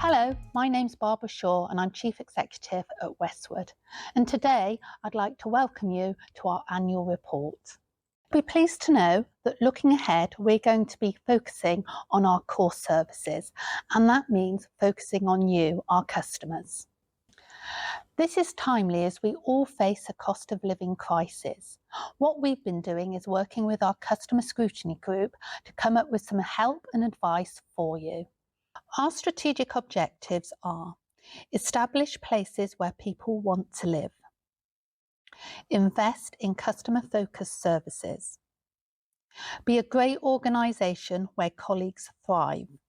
Hello, my name's Barbara Shaw and I'm Chief Executive at Westward. And today I'd like to welcome you to our annual report. Be pleased to know that looking ahead, we're going to be focusing on our core services, and that means focusing on you, our customers. This is timely as we all face a cost of living crisis. What we've been doing is working with our customer scrutiny group to come up with some help and advice for you. Our strategic objectives are: establish places where people want to live, invest in customer-focused services, be a great organisation where colleagues thrive,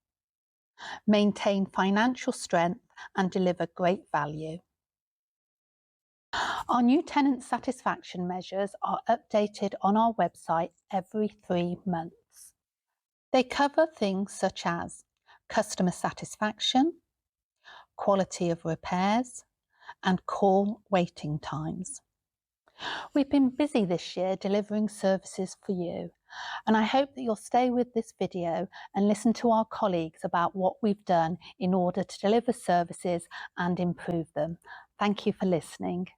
maintain financial strength and deliver great value. Our new tenant satisfaction measures are updated on our website every 3 months. They cover things such as customer satisfaction, quality of repairs, and call waiting times. We've been busy this year delivering services for you, and I hope that you'll stay with this video and listen to our colleagues about what we've done in order to deliver services and improve them. Thank you for listening.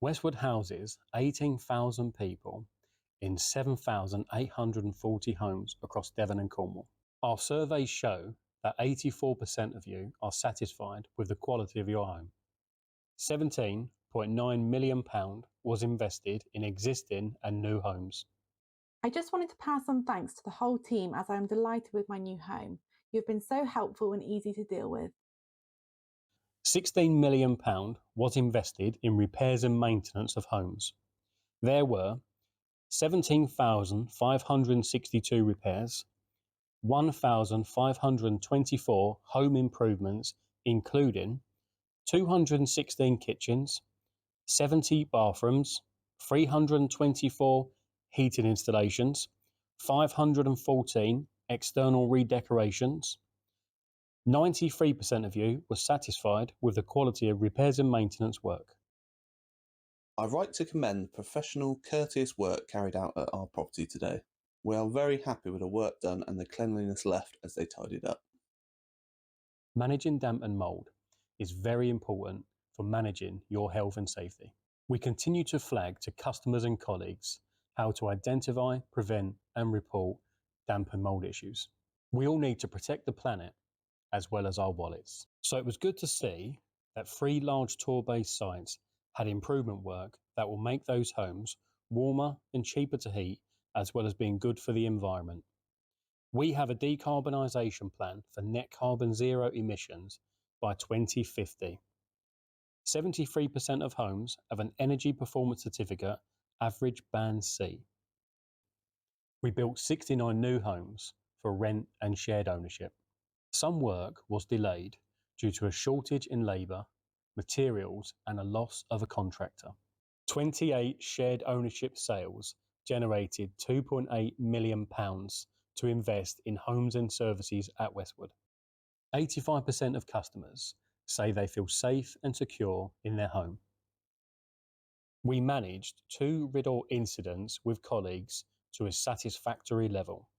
Westward houses 18,000 people in 7,840 homes across Devon and Cornwall. Our surveys show that 84% of you are satisfied with the quality of your home. £17.9 million was invested in existing and new homes. I just wanted to pass on thanks to the whole team as I am delighted with my new home. You've been so helpful and easy to deal with. £16 million was invested in repairs and maintenance of homes. There were 17,562 repairs, 1,524 home improvements, including 216 kitchens, 70 bathrooms, 324 heating installations, 514 external redecorations. 93% of you were satisfied with the quality of repairs and maintenance work. I'd like to commend the professional, courteous work carried out at our property today. We are very happy with the work done and the cleanliness left as they tidied up. Managing damp and mould is very important for managing your health and safety. We continue to flag to customers and colleagues how to identify, prevent and report damp and mould issues. We all need to protect the planet as well as our wallets. So it was good to see that 3 large tour-based sites had improvement work that will make those homes warmer and cheaper to heat, as well as being good for the environment. We have a decarbonisation plan for net carbon zero emissions by 2050. 73% of homes have an energy performance certificate, average band C. We built 69 new homes for rent and shared ownership. Some work was delayed due to a shortage in labour, materials and a loss of a contractor. 28 shared ownership sales generated £2.8 million to invest in homes and services at Westward. 85% of customers say they feel safe and secure in their home. We managed 2 RIDDOR incidents with colleagues to a satisfactory level.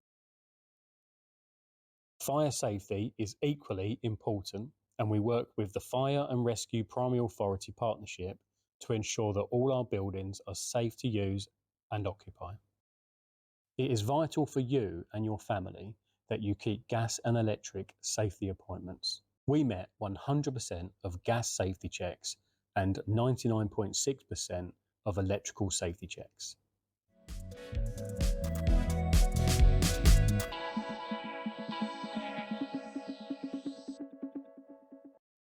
Fire safety is equally important, and we work with the Fire and Rescue Primary Authority Partnership to ensure that all our buildings are safe to use and occupy. It is vital for you and your family that you keep gas and electric safety appointments. We met 100% of gas safety checks and 99.6% of electrical safety checks.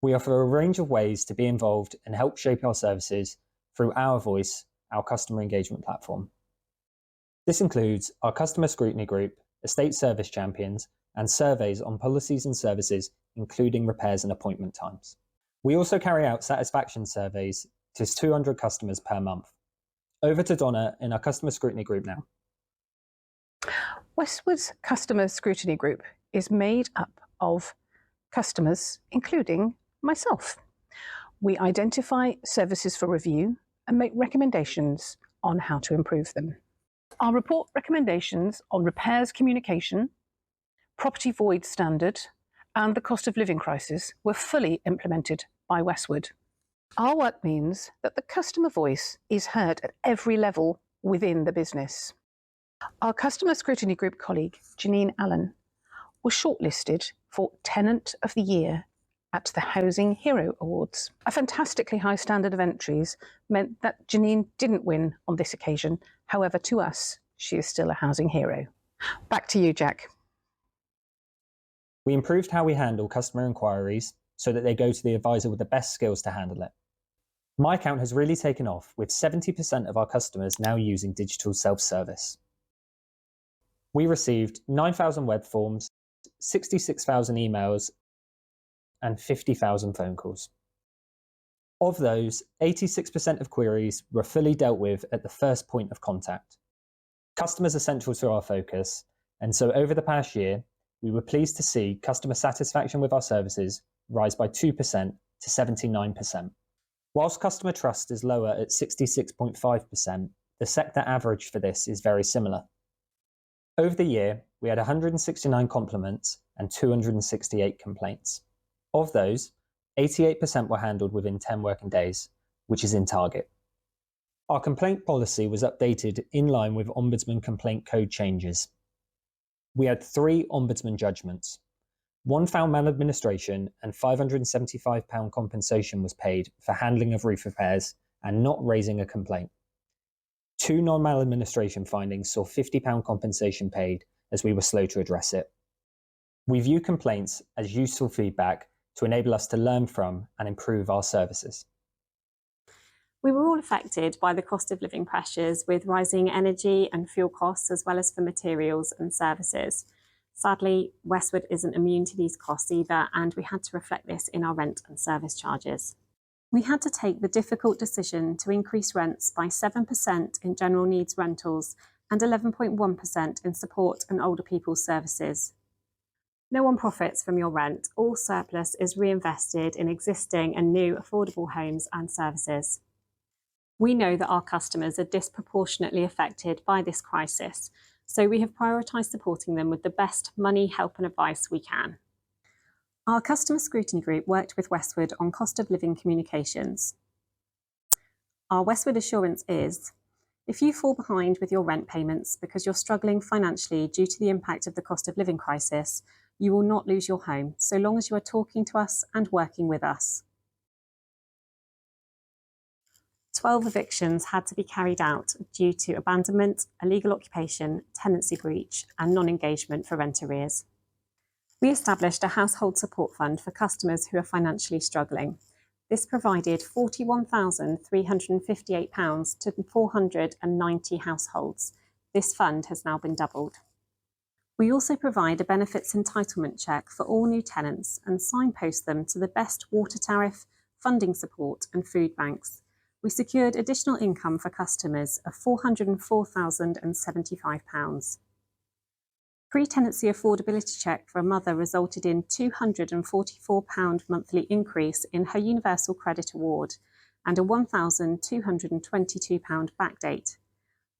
We offer a range of ways to be involved and help shape our services through Our Voice, our customer engagement platform. This includes our customer scrutiny group, estate service champions, and surveys on policies and services, including repairs and appointment times. We also carry out satisfaction surveys to 200 customers per month. Over to Donna in our customer scrutiny group now. Westward's customer scrutiny group is made up of customers, including myself. We identify services for review and make recommendations on how to improve them. Our report recommendations on repairs communication, property void standard, and the cost of living crisis were fully implemented by Westward. Our work means that the customer voice is heard at every level within the business. Our Customer Scrutiny Group colleague, Janine Allen, was shortlisted for Tenant of the Year at the Housing Hero Awards. A fantastically high standard of entries meant that Janine didn't win on this occasion. However, to us, she is still a housing hero. Back to you, Jack. We improved how we handle customer inquiries so that they go to the advisor with the best skills to handle it. My account has really taken off, with 70% of our customers now using digital self-service. We received 9,000 web forms, 66,000 emails, and 50,000 phone calls. Of those, 86% of queries were fully dealt with at the first point of contact. Customers are central to our focus, and so over the past year, we were pleased to see customer satisfaction with our services rise by 2% to 79%. Whilst customer trust is lower at 66.5%, the sector average for this is very similar. Over the year, we had 169 compliments and 268 complaints. Of those, 88% were handled within 10 working days, which is in target. Our complaint policy was updated in line with Ombudsman complaint code changes. We had 3 Ombudsman judgments. 1 found maladministration, and £575 compensation was paid for handling of roof repairs and not raising a complaint. 2 non-maladministration findings saw £50 compensation paid, as we were slow to address it. We view complaints as useful feedback to enable us to learn from and improve our services. We were all affected by the cost of living pressures, with rising energy and fuel costs, as well as for materials and services. Sadly, Westward isn't immune to these costs either, and we had to reflect this in our rent and service charges. We had to take the difficult decision to increase rents by 7% in general needs rentals and 11.1% in support and older people's services. No one profits from your rent. All surplus is reinvested in existing and new affordable homes and services. We know that our customers are disproportionately affected by this crisis, so we have prioritised supporting them with the best money, help and advice we can. Our Customer Scrutiny Group worked with Westward on cost of living communications. Our Westward assurance is: if you fall behind with your rent payments because you're struggling financially due to the impact of the cost of living crisis, you will not lose your home, so long as you are talking to us and working with us. 12 evictions had to be carried out due to abandonment, illegal occupation, tenancy breach, and non-engagement for rent arrears. We established a household support fund for customers who are financially struggling. This provided £41,358 to 490 households. This fund has now been doubled. We also provide a benefits entitlement check for all new tenants and signpost them to the best water tariff, funding support and food banks. We secured additional income for customers of £404,075. Pre-tenancy affordability check for a mother resulted in £244 monthly increase in her Universal Credit Award and a £1,222 backdate.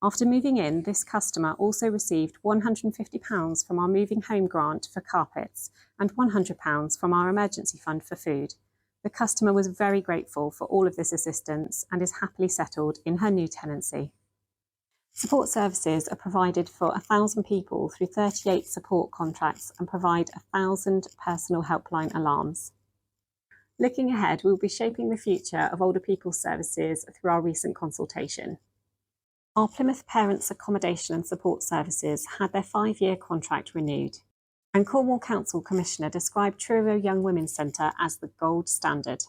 After moving in, this customer also received £150 from our Moving Home grant for carpets and £100 from our emergency fund for food. The customer was very grateful for all of this assistance and is happily settled in her new tenancy. Support services are provided for 1,000 people through 38 support contracts and provide 1,000 personal helpline alarms. Looking ahead, we will be shaping the future of older people's services through our recent consultation. Our Plymouth Parents Accommodation and Support Services had their 5-year contract renewed, and Cornwall Council Commissioner described Truro Young Women's Centre as the gold standard.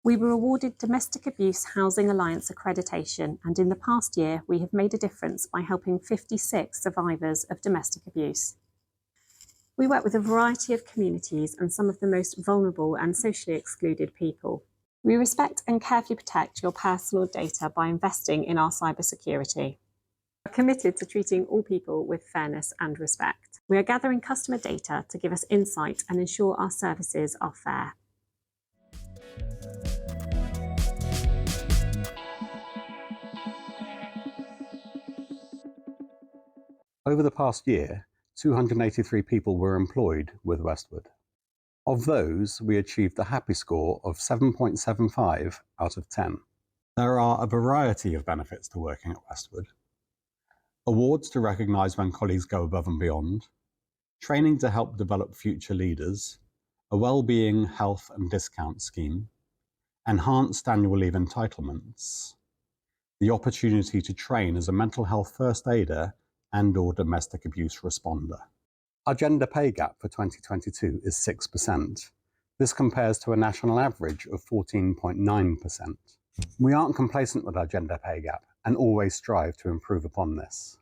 We were awarded Domestic Abuse Housing Alliance accreditation, and in the past year we have made a difference by helping 56 survivors of domestic abuse. We work with a variety of communities and some of the most vulnerable and socially excluded people. We respect and carefully protect your personal data by investing in our cybersecurity. We are committed to treating all people with fairness and respect. We are gathering customer data to give us insight and ensure our services are fair. Over the past year, 283 people were employed with Westward. Of those, we achieved a happy score of 7.75 out of 10. There are a variety of benefits to working at Westward. Awards to recognise when colleagues go above and beyond, training to help develop future leaders, a well-being, health and discount scheme, enhanced annual leave entitlements, the opportunity to train as a mental health first aider and/or domestic abuse responder. Our gender pay gap for 2022 is 6%. This compares to a national average of 14.9%. We aren't complacent with our gender pay gap and always strive to improve upon this.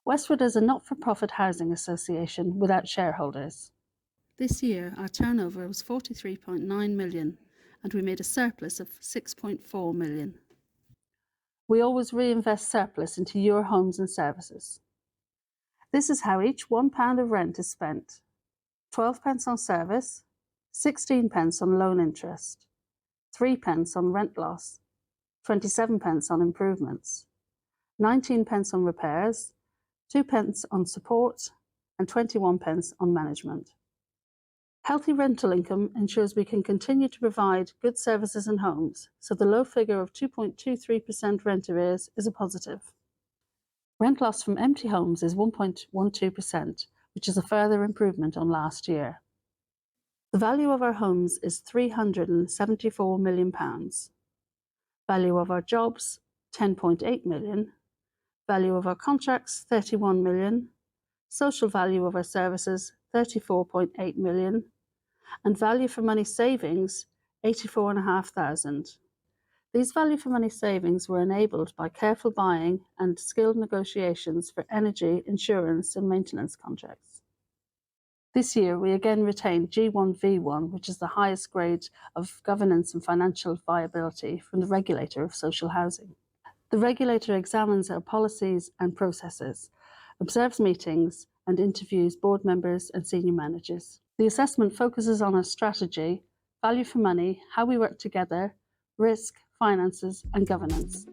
Westward is a not-for-profit housing association without shareholders. This year, our turnover was 43.9 million and we made a surplus of 6.4 million. We always reinvest surplus into your homes and services. This is how each £1 of rent is spent. 12 pence on service, 16 pence on loan interest, 3 pence on rent loss, 27 pence on improvements, 19 pence on repairs, 2 pence on support, and 21 pence on management. Healthy rental income ensures we can continue to provide good services and homes, so the low figure of 2.23% rent arrears is a positive. Rent loss from empty homes is 1.12%, which is a further improvement on last year. The value of our homes is £374 million. Value of our jobs, £10.8 million. Value of our contracts, £31 million. Social value of our services, £34.8 million. And value for money savings, £84,500. These value for money savings were enabled by careful buying and skilled negotiations for energy, insurance and maintenance contracts. This year, we again retained G1V1, which is the highest grade of governance and financial viability from the regulator of social housing. The regulator examines our policies and processes, observes meetings and interviews board members and senior managers. The assessment focuses on our strategy, value for money, how we work together, risk, finances and governance.